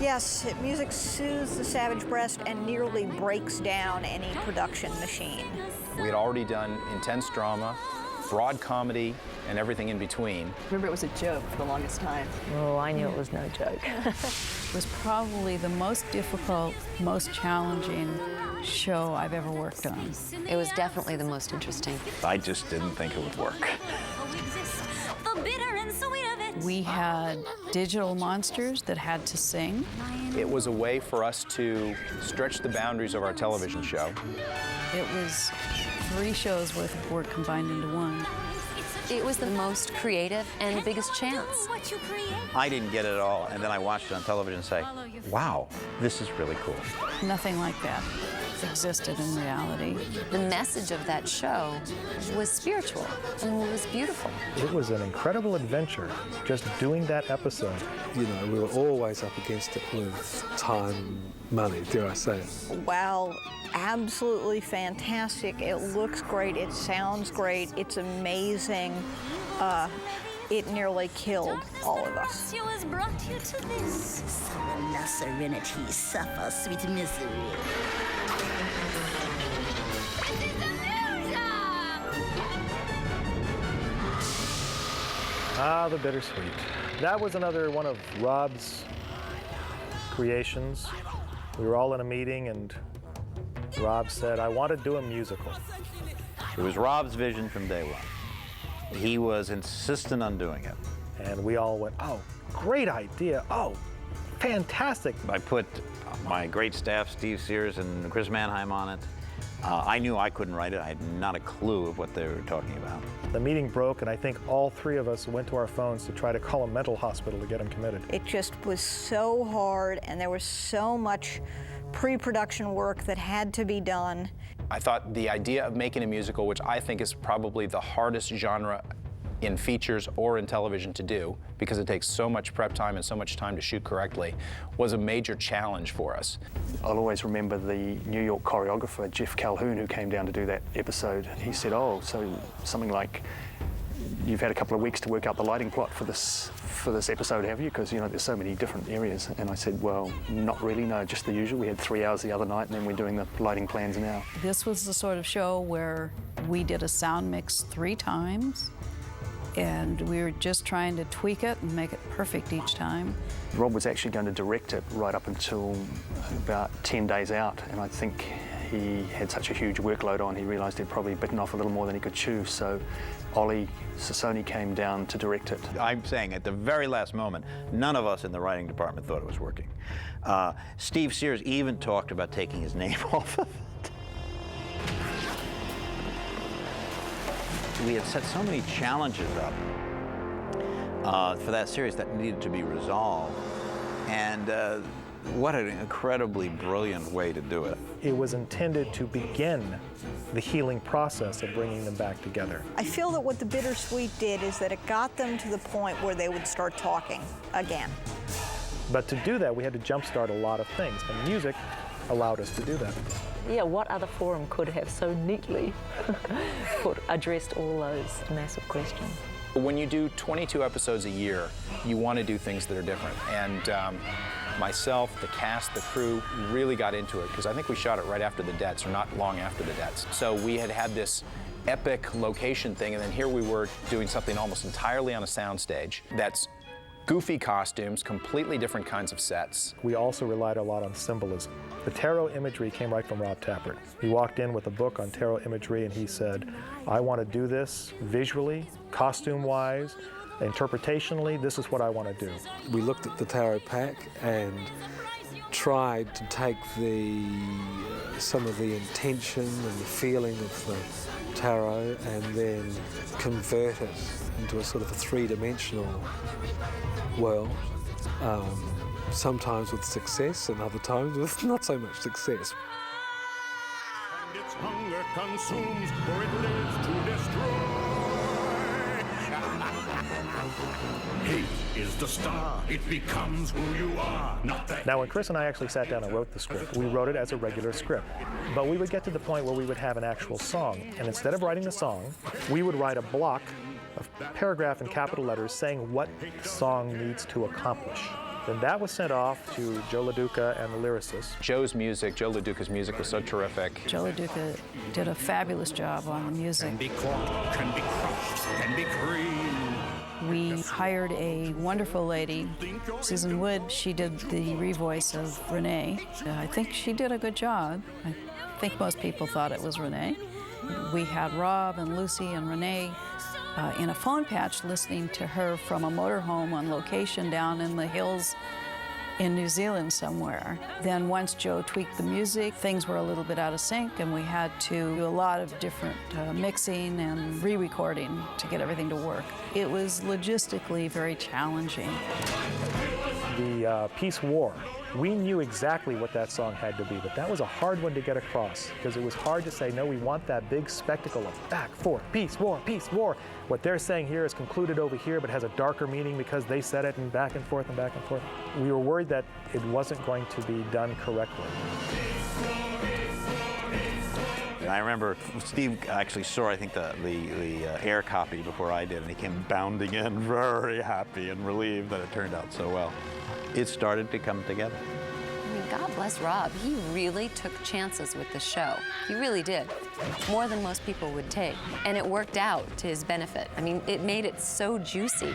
Yes, music soothes the savage breast and nearly breaks down any production machine. We had already done intense drama, broad comedy, and everything in between. Remember, it was a joke for the longest time. Oh, I knew it was no joke. It was probably the most difficult, most challenging show I've ever worked on. It was definitely the most interesting. I just didn't think it would work. We had digital monsters that had to sing. It was a way for us to stretch the boundaries of our television show. It was 3 shows worth of work combined into one. It was the most creative and the biggest chance. I didn't get it at all, and then I watched it on television and say, wow, this is really cool. Nothing like that existed in reality. The message of that show was spiritual and it was beautiful. It was an incredible adventure, just doing that episode. You know, we were always up against it with time, money, dare I say it. Wow, absolutely fantastic. It looks great, it sounds great, it's amazing. It nearly killed all of us. Serenity suffers sweet misery. Ah, the bittersweet. That was another one of Rob's creations. We were all in a meeting and Rob said, I want to do a musical. It was Rob's vision from day one. He was insistent on doing it. And we all went, oh, great idea. Oh, fantastic. I put my great staff, Steve Sears and Chris Mannheim, on it. I knew I couldn't write it. I had not a clue of what they were talking about. The meeting broke, and I think all 3 of us went to our phones to try to call a mental hospital to get him committed. It just was so hard, and there was so much pre-production work that had to be done. I thought the idea of making a musical, which I think is probably the hardest genre in features or in television to do, because it takes so much prep time and so much time to shoot correctly, was a major challenge for us. I'll always remember the New York choreographer, Jeff Calhoun, who came down to do that episode. He said, oh, so something like, you've had a couple of weeks to work out the lighting plot for this episode, have you? Because, you know, there's so many different areas. And I said, well, not really, no, just the usual. We had 3 hours the other night, and then we're doing the lighting plans now. This was the sort of show where we did a sound mix 3 times, and we were just trying to tweak it and make it perfect each time. Rob was actually going to direct it right up until about 10 days out, and I think he had such a huge workload on, he realised he'd probably bitten off a little more than he could chew, so Ollie Sassoni came down to direct it. I'm saying at the very last moment, none of us in the writing department thought it was working. Steve Sears even talked about taking his name off of it. We had set so many challenges up for that series that needed to be resolved. And what an incredibly brilliant way to do it. It was intended to begin the healing process of bringing them back together. I feel that what the bittersweet did is that it got them to the point where they would start talking again. But to do that, we had to jumpstart a lot of things, and music allowed us to do that. Yeah, what other forum could have so neatly addressed all those massive questions? When you do 22 episodes a year, you want to do things that are different. And myself, the cast, the crew really got into it, because I think we shot it right after the deaths, or not long after the deaths. So we had this epic location thing, and then here we were doing something almost entirely on a soundstage that's goofy costumes, completely different kinds of sets. We also relied a lot on symbolism. The tarot imagery came right from Rob Tappert. He walked in with a book on tarot imagery and he said, I want to do this visually, costume-wise, interpretationally, this is what I want to do. We looked at the tarot pack and tried to take some of the intention and the feeling of the tarot and then convert it into a sort of a 3-dimensional world, sometimes with success and other times with not so much success. And its hunger consumes, for it lives to destroy. Hate is the star, it becomes who you are, not that. Now, when Chris and I actually sat down and wrote the script, we wrote it as a regular script. But we would get to the point where we would have an actual song, and instead of writing the song, we would write a block of paragraph in capital letters saying what the song needs to accomplish. Then that was sent off to Joe LaDuca and the lyricist. Joe's music, Joe LaDuca's music was so terrific. Joe LaDuca did a fabulous job on the music. Can be caught, can be crushed, can be creamed. We hired a wonderful lady, Susan Wood. She did the revoice of Renee. I think she did a good job. I think most people thought it was Renee. We had Rob and Lucy and Renee in a phone patch listening to her from a motorhome on location down in the hills in New Zealand somewhere. Then once Joe tweaked the music, things were a little bit out of sync, and we had to do a lot of different mixing and re-recording to get everything to work. It was logistically very challenging. The Peace War, we knew exactly what that song had to be, but that was a hard one to get across because it was hard to say, no, we want that big spectacle of back, forth, peace, war, peace, war. What they're saying here is concluded over here, but has a darker meaning because they said it and back and forth and back and forth. We were worried that it wasn't going to be done correctly. And I remember Steve actually saw, I think, the air copy before I did, and he came bounding in very happy and relieved that it turned out so well. It started to come together. I mean, God bless Rob. He really took chances with the show. He really did. More than most people would take. And it worked out to his benefit. I mean, it made it so juicy.